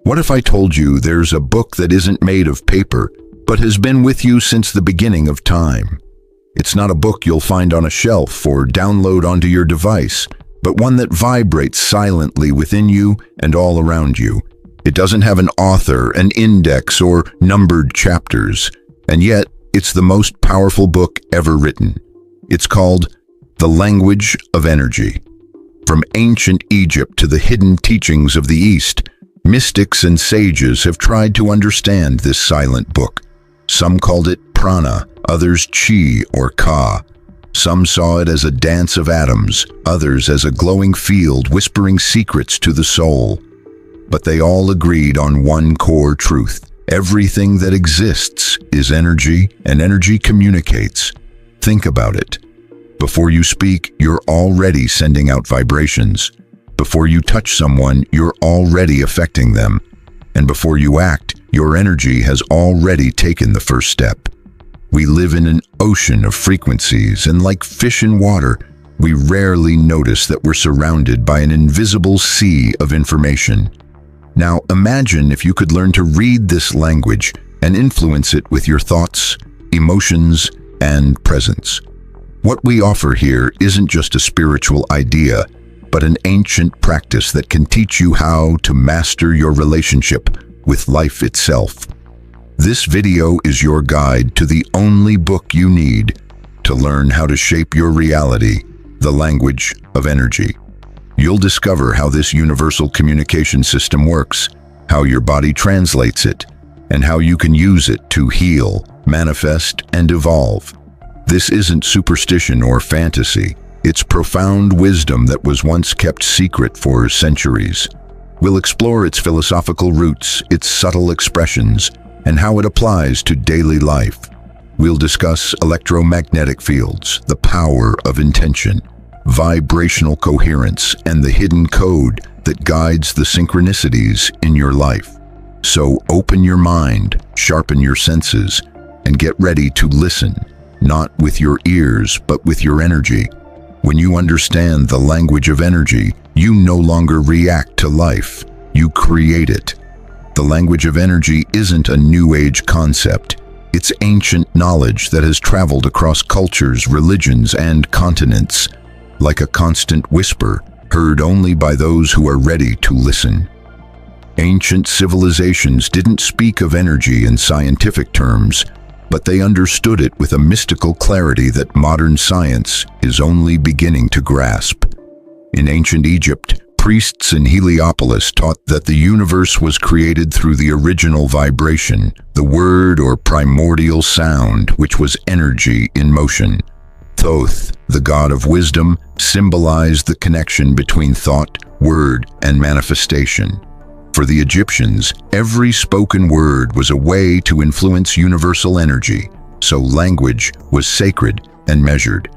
What if I told you there's a book that isn't made of paper, but has been with you since the beginning of time? It's not a book you'll find on a shelf or download onto your device, but one that vibrates silently within you and all around you. It doesn't have an author, an index, or numbered chapters, and yet it's the most powerful book ever written. It's called The Language of Energy. From ancient Egypt to the hidden teachings of the East, mystics and sages have tried to understand this silent book. Some called it Prana, others Chi or Ka. Some saw it as a dance of atoms, others as a glowing field whispering secrets to the soul. But they all agreed on one core truth. Everything that exists is energy, and energy communicates. Think about it. Before you speak, you're already sending out vibrations. Before you touch someone, you're already affecting them. And before you act, your energy has already taken the first step. We live in an ocean of frequencies, and like fish in water, we rarely notice that we're surrounded by an invisible sea of information. Now imagine if you could learn to read this language and influence it with your thoughts, emotions, and presence. What we offer here isn't just a spiritual idea, but an ancient practice that can teach you how to master your relationship with life itself. This video is your guide to the only book you need to learn how to shape your reality, the language of energy. You'll discover how this universal communication system works, how your body translates it, and how you can use it to heal, manifest, and evolve. This isn't superstition or fantasy. It's profound wisdom that was once kept secret for centuries. We'll explore its philosophical roots, its subtle expressions, and how it applies to daily life. We'll discuss electromagnetic fields, the power of intention, vibrational coherence, and the hidden code that guides the synchronicities in your life. So open your mind, sharpen your senses, and get ready to listen, not with your ears, but with your energy. When you understand the language of energy, you no longer react to life, you create it. The language of energy isn't a new age concept. It's ancient knowledge that has traveled across cultures, religions, and continents, like a constant whisper, heard only by those who are ready to listen. Ancient civilizations didn't speak of energy in scientific terms, but they understood it with a mystical clarity that modern science is only beginning to grasp. In ancient Egypt, priests in Heliopolis taught that the universe was created through the original vibration, the word or primordial sound, which was energy in motion. Thoth, the god of wisdom, symbolized the connection between thought, word, and manifestation. For the Egyptians, every spoken word was a way to influence universal energy, so language was sacred and measured.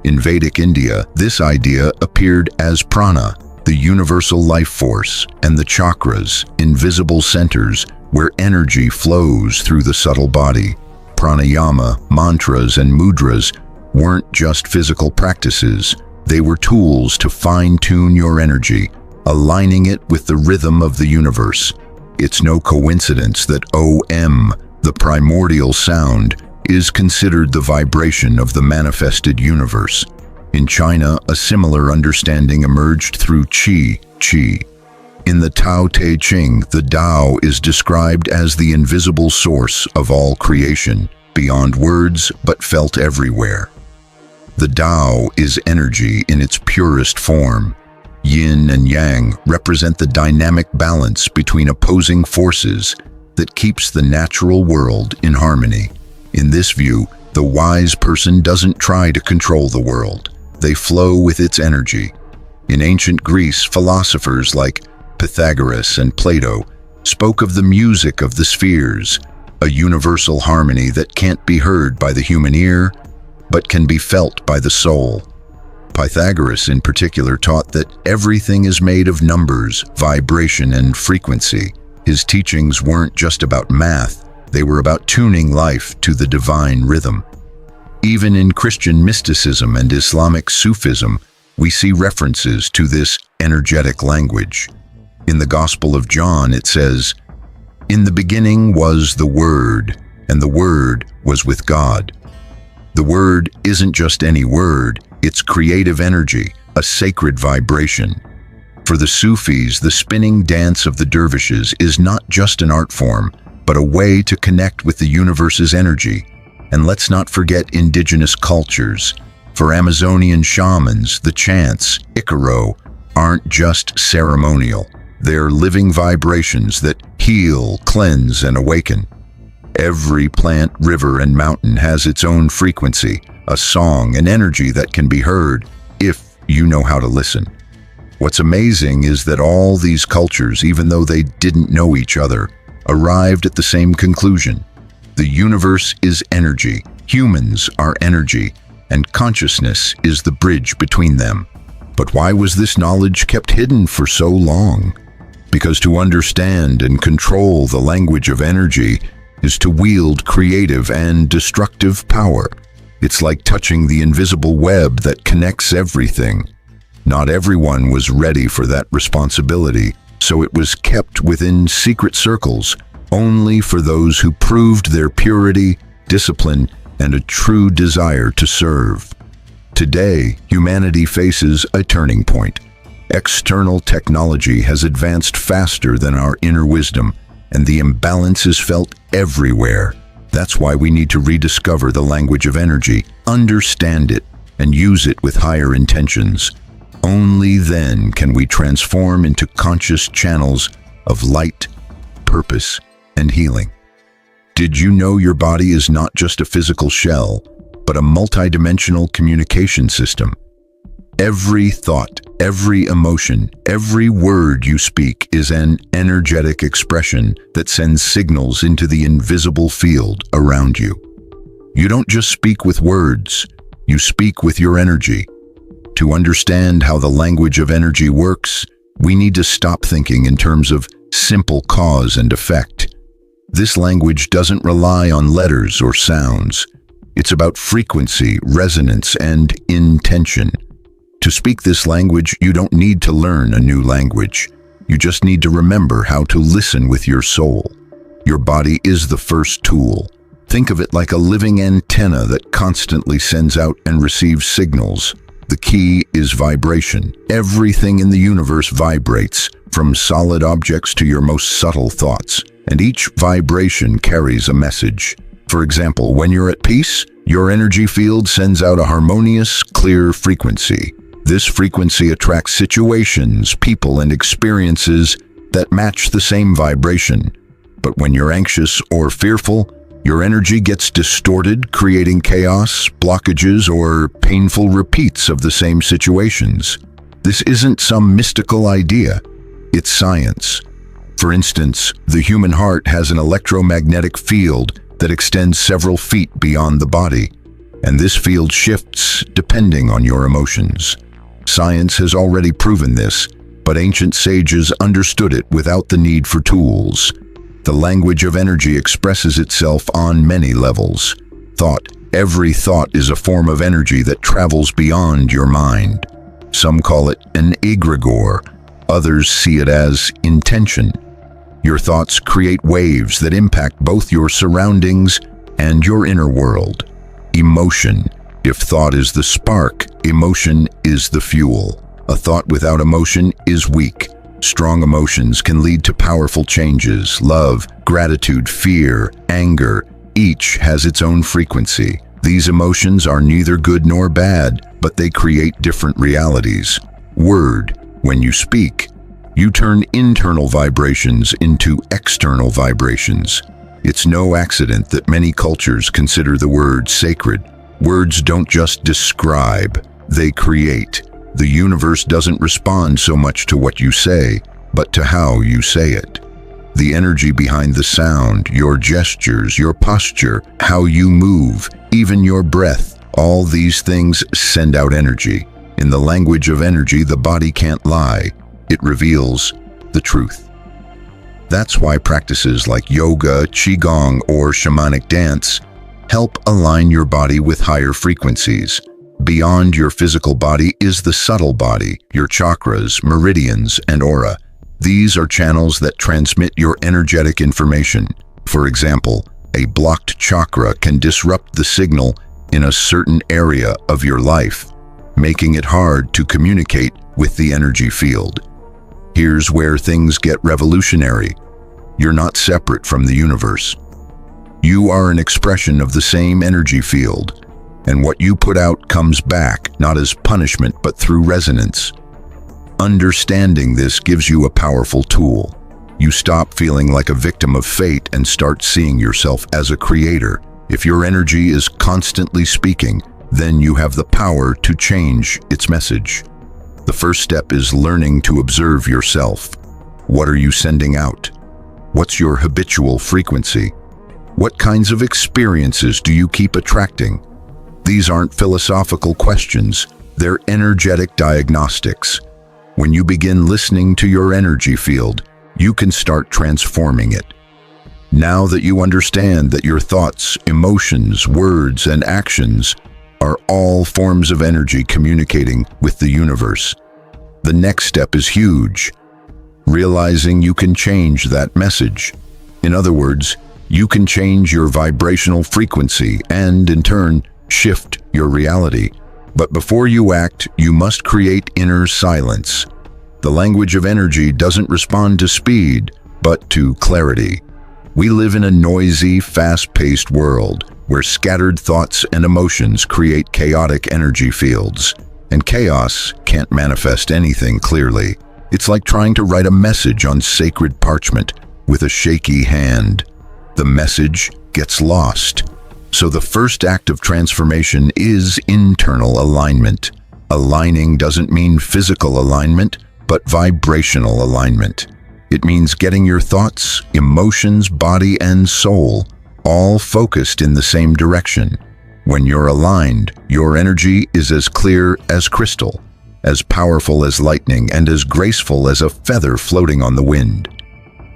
In Vedic India, this idea appeared as prana, the universal life force, and the chakras, invisible centers where energy flows through the subtle body. Pranayama, mantras, and mudras weren't just physical practices, they were tools to fine-tune your energy, aligning it with the rhythm of the universe. It's no coincidence that OM, the primordial sound, is considered the vibration of the manifested universe. In China, a similar understanding emerged through Qi. In the Tao Te Ching, the Tao is described as the invisible source of all creation, beyond words but felt everywhere. The Tao is energy in its purest form. Yin and Yang represent the dynamic balance between opposing forces that keeps the natural world in harmony. In this view, the wise person doesn't try to control the world. They flow with its energy. In ancient Greece, philosophers like Pythagoras and Plato spoke of the music of the spheres, a universal harmony that can't be heard by the human ear, but can be felt by the soul. Pythagoras in particular taught that everything is made of numbers, vibration, and frequency. His teachings weren't just about math, they were about tuning life to the divine rhythm. Even in Christian mysticism and Islamic Sufism, we see references to this energetic language. In the Gospel of John, it says, "In the beginning was the Word, and the Word was with God." The Word isn't just any word, it's creative energy, a sacred vibration. For the Sufis, the spinning dance of the dervishes is not just an art form, but a way to connect with the universe's energy. And let's not forget indigenous cultures. For Amazonian shamans, the chants, Icaro, aren't just ceremonial. They're living vibrations that heal, cleanse, and awaken. Every plant, river, and mountain has its own frequency, a song, an energy that can be heard if you know how to listen. What's amazing is that all these cultures, even though they didn't know each other, arrived at the same conclusion. The universe is energy, humans are energy, and consciousness is the bridge between them. But why was this knowledge kept hidden for so long? Because to understand and control the language of energy is to wield creative and destructive power. It's like touching the invisible web that connects everything. Not everyone was ready for that responsibility, so it was kept within secret circles, only for those who proved their purity, discipline, and a true desire to serve. Today, humanity faces a turning point. External technology has advanced faster than our inner wisdom, and the imbalance is felt everywhere. That's why we need to rediscover the language of energy, understand it, and use it with higher intentions. Only then can we transform into conscious channels of light, purpose, and healing. Did you know your body is not just a physical shell, but a multidimensional communication system? Every thought, every emotion, every word you speak is an energetic expression that sends signals into the invisible field around you. You don't just speak with words, you speak with your energy. To understand how the language of energy works, we need to stop thinking in terms of simple cause and effect. This language doesn't rely on letters or sounds. It's about frequency, resonance, and intention. To speak this language, you don't need to learn a new language. You just need to remember how to listen with your soul. Your body is the first tool. Think of it like a living antenna that constantly sends out and receives signals. The key is vibration. Everything in the universe vibrates, from solid objects to your most subtle thoughts, and each vibration carries a message. For example, when you're at peace, your energy field sends out a harmonious, clear frequency. This frequency attracts situations, people, and experiences that match the same vibration. But when you're anxious or fearful, your energy gets distorted, creating chaos, blockages, or painful repeats of the same situations. This isn't some mystical idea. It's science. For instance, the human heart has an electromagnetic field that extends several feet beyond the body, and this field shifts depending on your emotions. Science has already proven this, but ancient sages understood it without the need for tools. The language of energy expresses itself on many levels. Thought. Every thought is a form of energy that travels beyond your mind. Some call it an egregore. Others see it as intention. Your thoughts create waves that impact both your surroundings and your inner world. Emotion. If thought is the spark, emotion is the fuel. A thought without emotion is weak. Strong emotions can lead to powerful changes. Love, gratitude, fear, anger, each has its own frequency. These emotions are neither good nor bad, but they create different realities. Word. When you speak, you turn internal vibrations into external vibrations. It's no accident that many cultures consider the word sacred. Words don't just describe, they create. The universe doesn't respond so much to what you say, but to how you say it. The energy behind the sound, your gestures, your posture, how you move, even your breath, all these things send out energy. In the language of energy, the body can't lie. It reveals the truth. That's why practices like yoga, qigong, or shamanic dance help align your body with higher frequencies. Beyond your physical body is the subtle body, your chakras, meridians, and aura. These are channels that transmit your energetic information. For example, a blocked chakra can disrupt the signal in a certain area of your life, making it hard to communicate with the energy field. Here's where things get revolutionary. You're not separate from the universe. You are an expression of the same energy field, and what you put out comes back, not as punishment, but through resonance. Understanding this gives you a powerful tool. You stop feeling like a victim of fate and start seeing yourself as a creator. If your energy is constantly speaking, then you have the power to change its message. The first step is learning to observe yourself. What are you sending out? What's your habitual frequency? What kinds of experiences do you keep attracting? These aren't philosophical questions, they're energetic diagnostics. When you begin listening to your energy field, you can start transforming it. Now that you understand that your thoughts, emotions, words, and actions are all forms of energy communicating with the universe, the next step is huge. Realizing you can change that message. In other words, you can change your vibrational frequency and, in turn, shift your reality. But before you act, you must create inner silence. The language of energy doesn't respond to speed, but to clarity. We live in a noisy, fast-paced world where scattered thoughts and emotions create chaotic energy fields, and chaos can't manifest anything clearly. It's like trying to write a message on sacred parchment with a shaky hand. The message gets lost. So the first act of transformation is internal alignment. Aligning doesn't mean physical alignment, but vibrational alignment. It means getting your thoughts, emotions, body, and soul all focused in the same direction. When you're aligned, your energy is as clear as crystal, as powerful as lightning, and as graceful as a feather floating on the wind.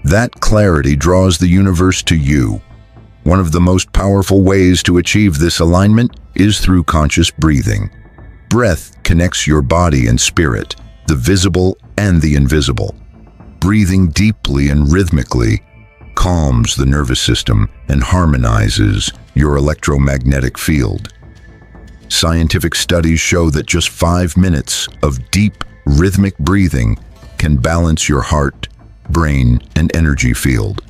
That clarity draws the universe to you. One of the most powerful ways to achieve this alignment is through conscious breathing. Breath connects your body and spirit, the visible and the invisible. Breathing deeply and rhythmically calms the nervous system and harmonizes your electromagnetic field. Scientific studies show that just 5 minutes of deep, rhythmic breathing can balance your heart, brain, and energy field.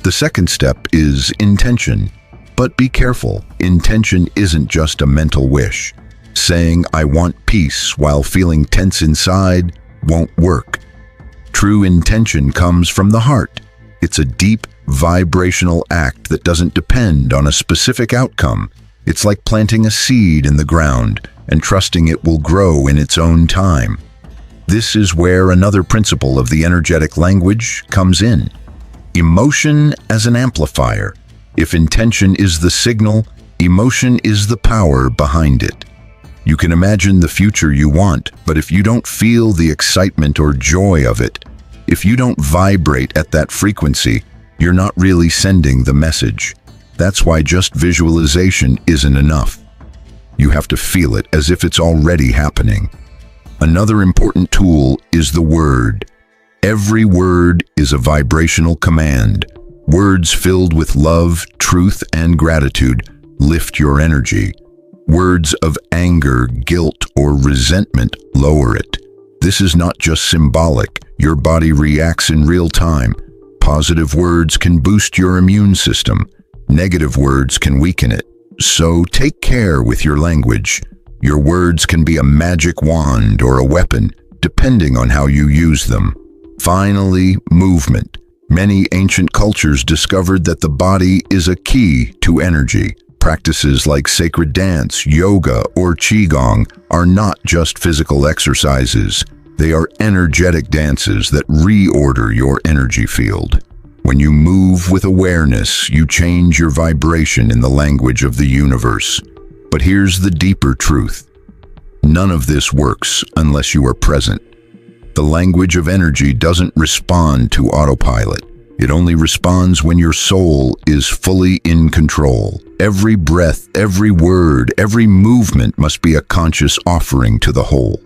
The second step is intention. But be careful, intention isn't just a mental wish. Saying, "I want peace," while feeling tense inside won't work. True intention comes from the heart. It's a deep, vibrational act that doesn't depend on a specific outcome. It's like planting a seed in the ground and trusting it will grow in its own time. This is where another principle of the energetic language comes in. Emotion as an amplifier. If intention is the signal, emotion is the power behind it. You can imagine the future you want, but if you don't feel the excitement or joy of it, if you don't vibrate at that frequency, you're not really sending the message. That's why just visualization isn't enough. You have to feel it as if it's already happening. Another important tool is the word. Every word is a vibrational command. Words filled with love, truth, and gratitude lift your energy. Words of anger, guilt, or resentment lower it. This is not just symbolic. Your body reacts in real time. Positive words can boost your immune system. Negative words can weaken it. So take care with your language. Your words can be a magic wand or a weapon, depending on how you use them. Finally, movement. Many ancient cultures discovered that the body is a key to energy. Practices like sacred dance, yoga, or qigong are not just physical exercises. They are energetic dances that reorder your energy field. When you move with awareness, you change your vibration in the language of the universe. But here's the deeper truth. None of this works unless you are present. The language of energy doesn't respond to autopilot. It only responds when your soul is fully in control. Every breath, every word, every movement must be a conscious offering to the whole.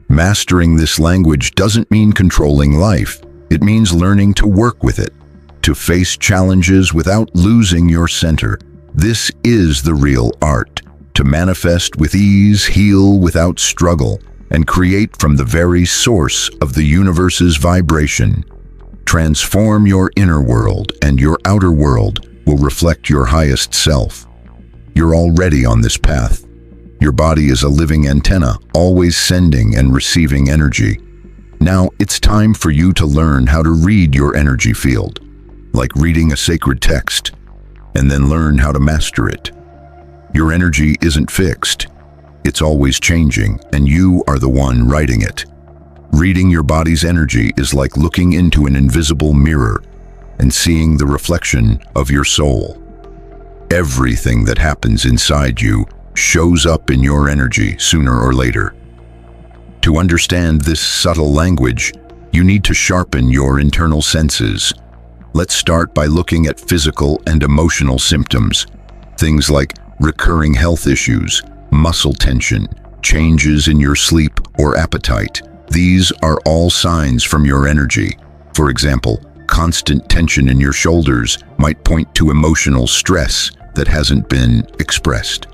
Mastering this language doesn't mean controlling life. It means learning to work with it, to face challenges without losing your center. This is the real art, to manifest with ease, heal without struggle, and create from the very source of the universe's vibration. Transform your inner world, and your outer world will reflect your highest self. You're already on this path. Your body is a living antenna, always sending and receiving energy. Now it's time for you to learn how to read your energy field, like reading a sacred text, and then learn how to master it. Your energy isn't fixed. It's always changing, and you are the one writing it. Reading your body's energy is like looking into an invisible mirror and seeing the reflection of your soul. Everything that happens inside you shows up in your energy sooner or later. To understand this subtle language, you need to sharpen your internal senses. Let's start by looking at physical and emotional symptoms. Things like recurring health issues, muscle tension, changes in your sleep or appetite. These are all signs from your energy. For example, constant tension in your shoulders might point to emotional stress that hasn't been expressed.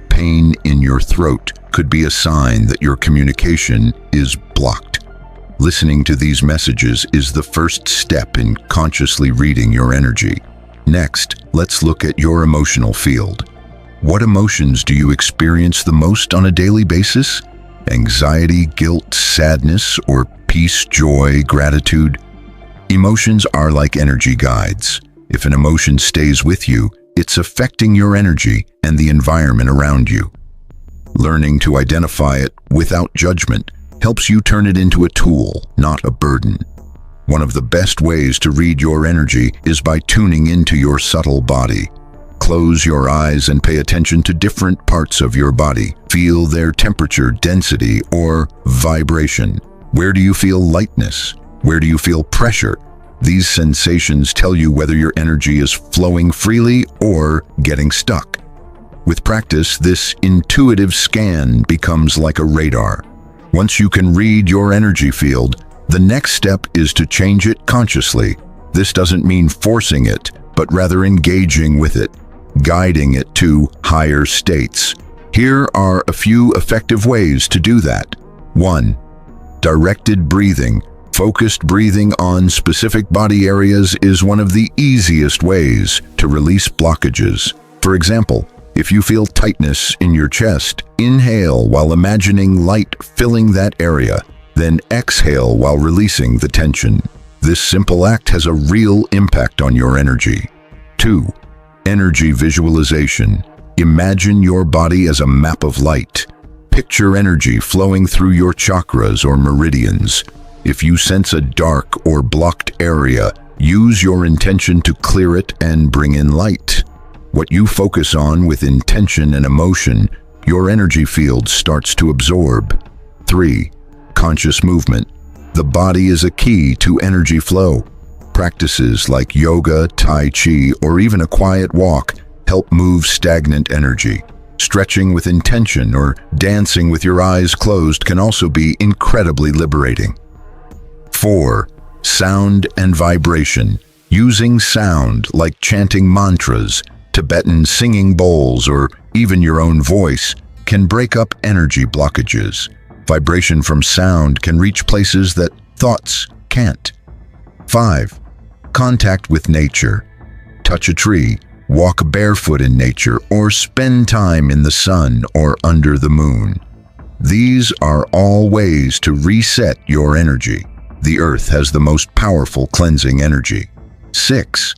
Pain in your throat could be a sign that your communication is blocked. Listening to these messages is the first step in consciously reading your energy. Next, let's look at your emotional field. What emotions do you experience the most on a daily basis? Anxiety, guilt, sadness, or peace, joy, gratitude? Emotions are like energy guides. If an emotion stays with you, it's affecting your energy and the environment around you. Learning to identify it without judgment helps you turn it into a tool, not a burden. One of the best ways to read your energy is by tuning into your subtle body. Close your eyes and pay attention to different parts of your body. Feel their temperature, density, or vibration. Where do you feel lightness? Where do you feel pressure? These sensations tell you whether your energy is flowing freely or getting stuck. With practice, this intuitive scan becomes like a radar. Once you can read your energy field, the next step is to change it consciously. This doesn't mean forcing it, but rather engaging with it, guiding it to higher states. Here are a few effective ways to do that. 1. Directed breathing. Focused breathing on specific body areas is one of the easiest ways to release blockages. For example, if you feel tightness in your chest, inhale while imagining light filling that area, then exhale while releasing the tension. This simple act has a real impact on your energy. 2. Energy visualization. Imagine your body as a map of light. Picture energy flowing through your chakras or meridians. If you sense a dark or blocked area, use your intention to clear it and bring in light. What you focus on with intention and emotion, your energy field starts to absorb. 3. Conscious movement. The body is a key to energy flow. Practices like yoga, tai chi, or even a quiet walk help move stagnant energy. Stretching with intention or dancing with your eyes closed can also be incredibly liberating. 4. Sound and vibration. Using sound like chanting mantras, Tibetan singing bowls, or even your own voice can break up energy blockages. Vibration from sound can reach places that thoughts can't. 5. Contact with nature. Touch a tree, walk barefoot in nature, or spend time in the sun or under the moon. These are all ways to reset your energy. The earth has the most powerful cleansing energy. 6.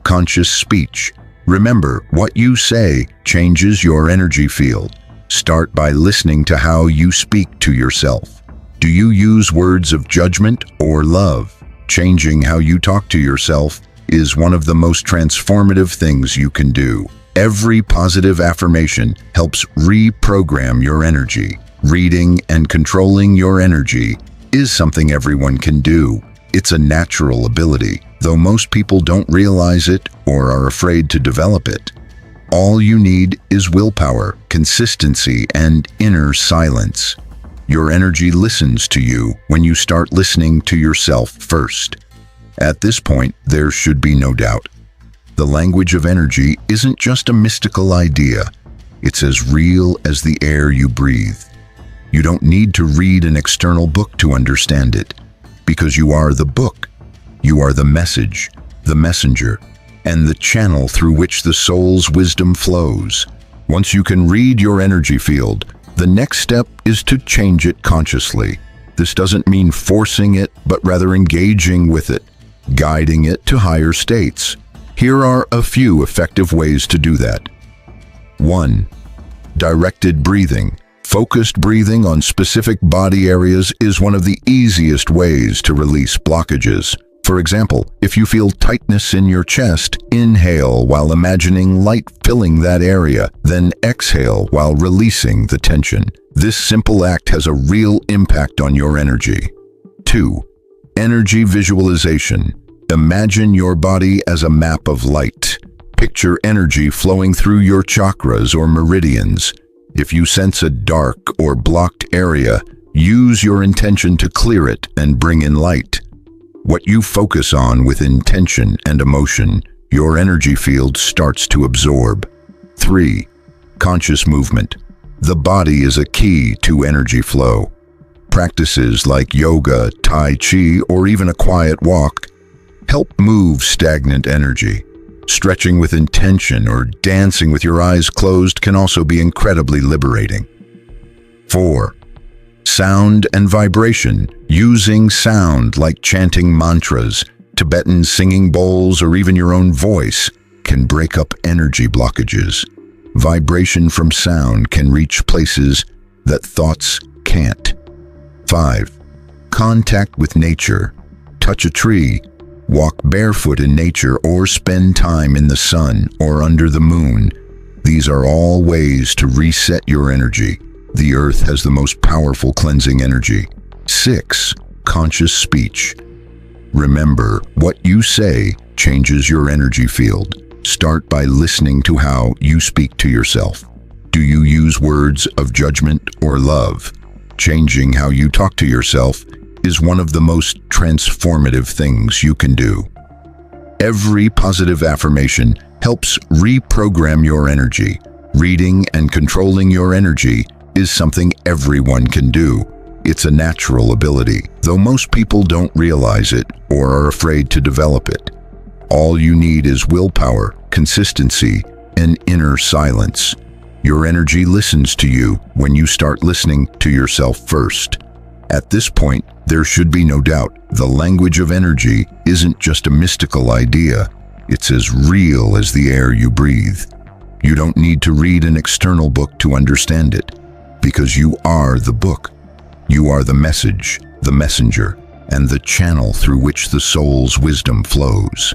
Conscious speech. Remember, what you say changes your energy field. Start by listening to how you speak to yourself. Do you use words of judgment or love? Changing how you talk to yourself is one of the most transformative things you can do. Every positive affirmation helps reprogram your energy. Reading and controlling your energy is something everyone can do. It's a natural ability, though most people don't realize it or are afraid to develop it. All you need is willpower, consistency, and inner silence. Your energy listens to you when you start listening to yourself first. At this point, there should be no doubt. The language of energy isn't just a mystical idea. It's as real as the air you breathe. You don't need to read an external book to understand it, because you are the book. You are the message, the messenger, and the channel through which the soul's wisdom flows. Once you can read your energy field, the next step is to change it consciously. This doesn't mean forcing it, but rather engaging with it, guiding it to higher states. Here are a few effective ways to do that. 1. Directed breathing. Focused breathing on specific body areas is one of the easiest ways to release blockages. For example, if you feel tightness in your chest, inhale while imagining light filling that area, then exhale while releasing the tension. This simple act has a real impact on your energy. 2. Energy visualization. Imagine your body as a map of light. Picture energy flowing through your chakras or meridians. If you sense a dark or blocked area, use your intention to clear it and bring in light. What you focus on with intention and emotion, your energy field starts to absorb. 3. Conscious movement. The body is a key to energy flow. Practices like yoga, tai chi, or even a quiet walk help move stagnant energy. Stretching with intention or dancing with your eyes closed can also be incredibly liberating. 4. Sound and vibration. Using sound like chanting mantras, Tibetan singing bowls, or even your own voice can break up energy blockages. Vibration from sound can reach places that thoughts can't. 5. Contact with nature. Touch a tree, walk barefoot in nature, or spend time in the sun or under the moon. These are all ways to reset your energy. The earth has the most powerful cleansing energy. 6. Conscious speech. Remember, what you say changes your energy field. Start by listening to how you speak to yourself. Do you use words of judgment or love? Changing how you talk to yourself is one of the most transformative things you can do. Every positive affirmation helps reprogram your energy. Reading and controlling your energy is something everyone can do. It's a natural ability, though most people don't realize it or are afraid to develop it. All you need is willpower, consistency, and inner silence. Your energy listens to you when you start listening to yourself first. At this point, there should be no doubt, the language of energy isn't just a mystical idea. It's as real as the air you breathe. You don't need to read an external book to understand it, because you are the book. You are the message, the messenger, and the channel through which the soul's wisdom flows.